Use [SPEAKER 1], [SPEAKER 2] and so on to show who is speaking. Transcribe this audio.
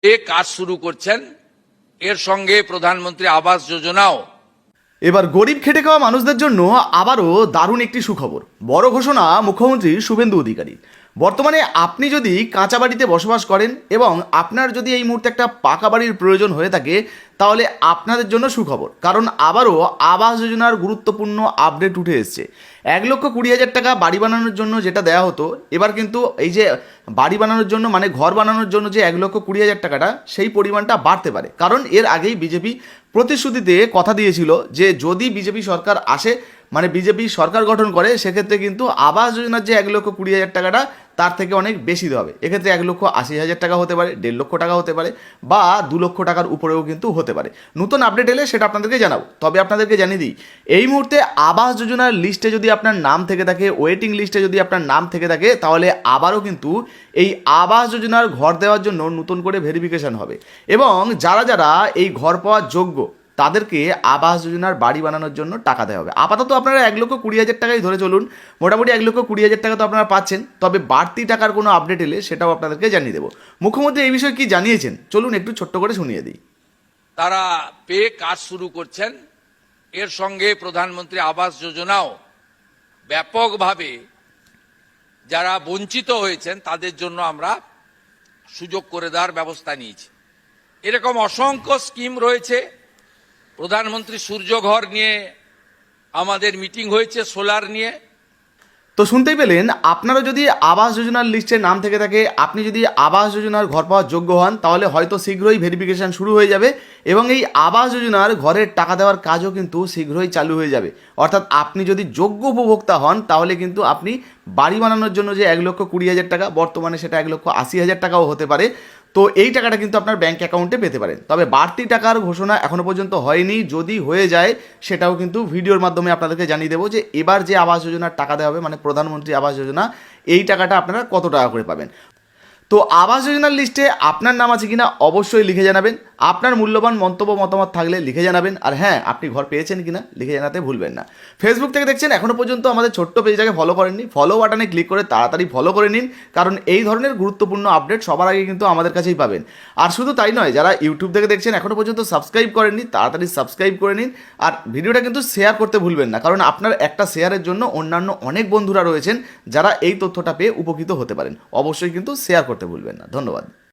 [SPEAKER 1] কাজ শুরু করছেন, এর সঙ্গে প্রধানমন্ত্রী আবাস যোজনাও।
[SPEAKER 2] এবার গরিব খেটে খাওয়া মানুষদের জন্য আবারও দারুণ একটি সুখবর। বড় ঘোষণা মুখ্যমন্ত্রী শুভেন্দু অধিকারী। বর্তমানে আপনি যদি কাঁচা বাড়িতে বসবাস করেন এবং আপনার যদি এই মুহূর্তে একটা পাকা বাড়ির প্রয়োজন হয়ে থাকে, তাহলে আপনাদের জন্য সুখবর, কারণ আবারও আবাস যোজনার গুরুত্বপূর্ণ আপডেট উঠে এসছে। 1,20,000 টাকা বাড়ি বানানোর জন্য যেটা দেওয়া হতো, এবার কিন্তু এই যে বাড়ি বানানোর জন্য মানে ঘর বানানোর জন্য যে 1,20,000 টাকাটা, সেই পরিমাণটা বাড়তে পারে। কারণ এর আগেই বিজেপি প্রতিশ্রুতিতে কথা দিয়েছিল যে যদি বিজেপি সরকার আসে, মানে বিজেপি সরকার গঠন করে, সেক্ষেত্রে কিন্তু আবাস যোজনার যে 1,20,000 টাকাটা তার থেকে অনেক বেশি দেওয়া হবে। এক্ষেত্রে 1,80,000 টাকা হতে পারে, 1.5 লক্ষ টাকা হতে পারে, বা 2 লক্ষ টাকার উপরেও কিন্তু হতে পারে। নতুন আপডেট এলে সেটা আপনাদেরকে জানাবো। তবে আপনাদেরকে জানিয়ে দিই, এই মুহূর্তে আবাস যোজনার লিস্টে যদি আপনার নাম থেকে থাকে, ওয়েটিং লিস্টে যদি আপনার নাম থেকে থাকে, তাহলে আবারও কিন্তু এই আবাস যোজনার ঘর দেওয়ার জন্য নতুন করে ভেরিফিকেশন হবে। এবং যারা যারা এই ঘর পাওয়ার যোগ্য, তাদেরকে আবাস যোজনার বাড়ি বানানোর জন্য টাকা দেওয়া হবে। আপাতত আপনারা 1,20,000 টাকাই ধরে চলুন, মোটামুটি 1,20,000 টাকা তো আপনারা পাচ্ছেন। তবে বাড়তি টাকার কোনো আপডেট এলে সেটাও আপনাদেরকে জানিয়ে দেবো। মুখ্যমন্ত্রী এই বিষয়ে কি জানিয়েছেন, চলুন একটু ছোট্ট করে শুনিয়ে দিই।
[SPEAKER 1] তারা কাজ শুরু করছেন, এর সঙ্গে প্রধানমন্ত্রী আবাস যোজনাও ব্যাপকভাবে যারা বঞ্চিত হয়েছেন তাদের জন্য আমরা সুযোগ করে দেওয়ার ব্যবস্থা নিয়েছি। এরকম অসংখ্য স্কিম রয়েছে। প্রধানমন্ত্রী সূর্যঘর নিয়ে আমাদের মিটিং হয়েছে, সোলার নিয়ে।
[SPEAKER 2] তো শুনতেই পেলেন, আপনারা যদি আবাস যোজনার লিস্টে নাম থেকে থাকে, আপনি যদি আবাস যোজনার ঘর পাওয়ার যোগ্য হন, তাহলে হয়তো শীঘ্রই ভেরিফিকেশন শুরু হয়ে যাবে এবং এই আবাস যোজনার ঘরের টাকা দেওয়ার কাজও কিন্তু শীঘ্রই চালু হয়ে যাবে। অর্থাৎ আপনি যদি যোগ্য উপভোক্তা হন, তাহলে কিন্তু আপনি বাড়ি বানানোর জন্য যে 1,20,000 টাকা, বর্তমানে সেটা 1,80,000 টাকাও হতে পারে। তো এই টাকাটা কিন্তু আপনার ব্যাঙ্ক অ্যাকাউন্টে পেতে পারেন। তবে বাড়তি টাকার ঘোষণা এখনো পর্যন্ত হয়নি। যদি হয়ে যায়, সেটাও কিন্তু ভিডিওর মাধ্যমে আপনাদেরকে জানিয়ে দেবো যে এবার যে আবাস যোজনার টাকা দেওয়া হবে, মানে প্রধানমন্ত্রী আবাস যোজনা, এই টাকাটা আপনারা কত টাকা করে পাবেন। তো আবাস যোজনার লিস্টে আপনার নাম আছে কিনা অবশ্যই লিখে জানাবেন। আপনার মূল্যবান মন্তব্য মতামত থাকলে লিখে জানাবেন। আর হ্যাঁ, আপনি ঘর পেয়েছেন কিনা লিখে জানাতে ভুলবেন না। ফেসবুক থেকে দেখছেন, এখনও পর্যন্ত আমাদের ছোট্ট পেজটাকে ফলো করেননি, ফলো বাটনে ক্লিক করে তাড়াতাড়ি ফলো করে নিন, কারণ এই ধরনের গুরুত্বপূর্ণ আপডেট সবার আগে কিন্তু আমাদের কাছেই পাবেন। আর শুধু তাই নয়, যারা ইউটিউব থেকে দেখছেন এখনও পর্যন্ত সাবস্ক্রাইব করেননি, তাড়াতাড়ি সাবস্ক্রাইব করে নিন। আর ভিডিওটা কিন্তু শেয়ার করতে ভুলবেন না, কারণ আপনার একটা শেয়ারের জন্য অন্যান্য অনেক বন্ধুরা রয়েছেন যারা এই তথ্যটা পেয়ে উপকৃত হতে পারেন। অবশ্যই কিন্তু শেয়ার করতে ভুলবেন না। ধন্যবাদ।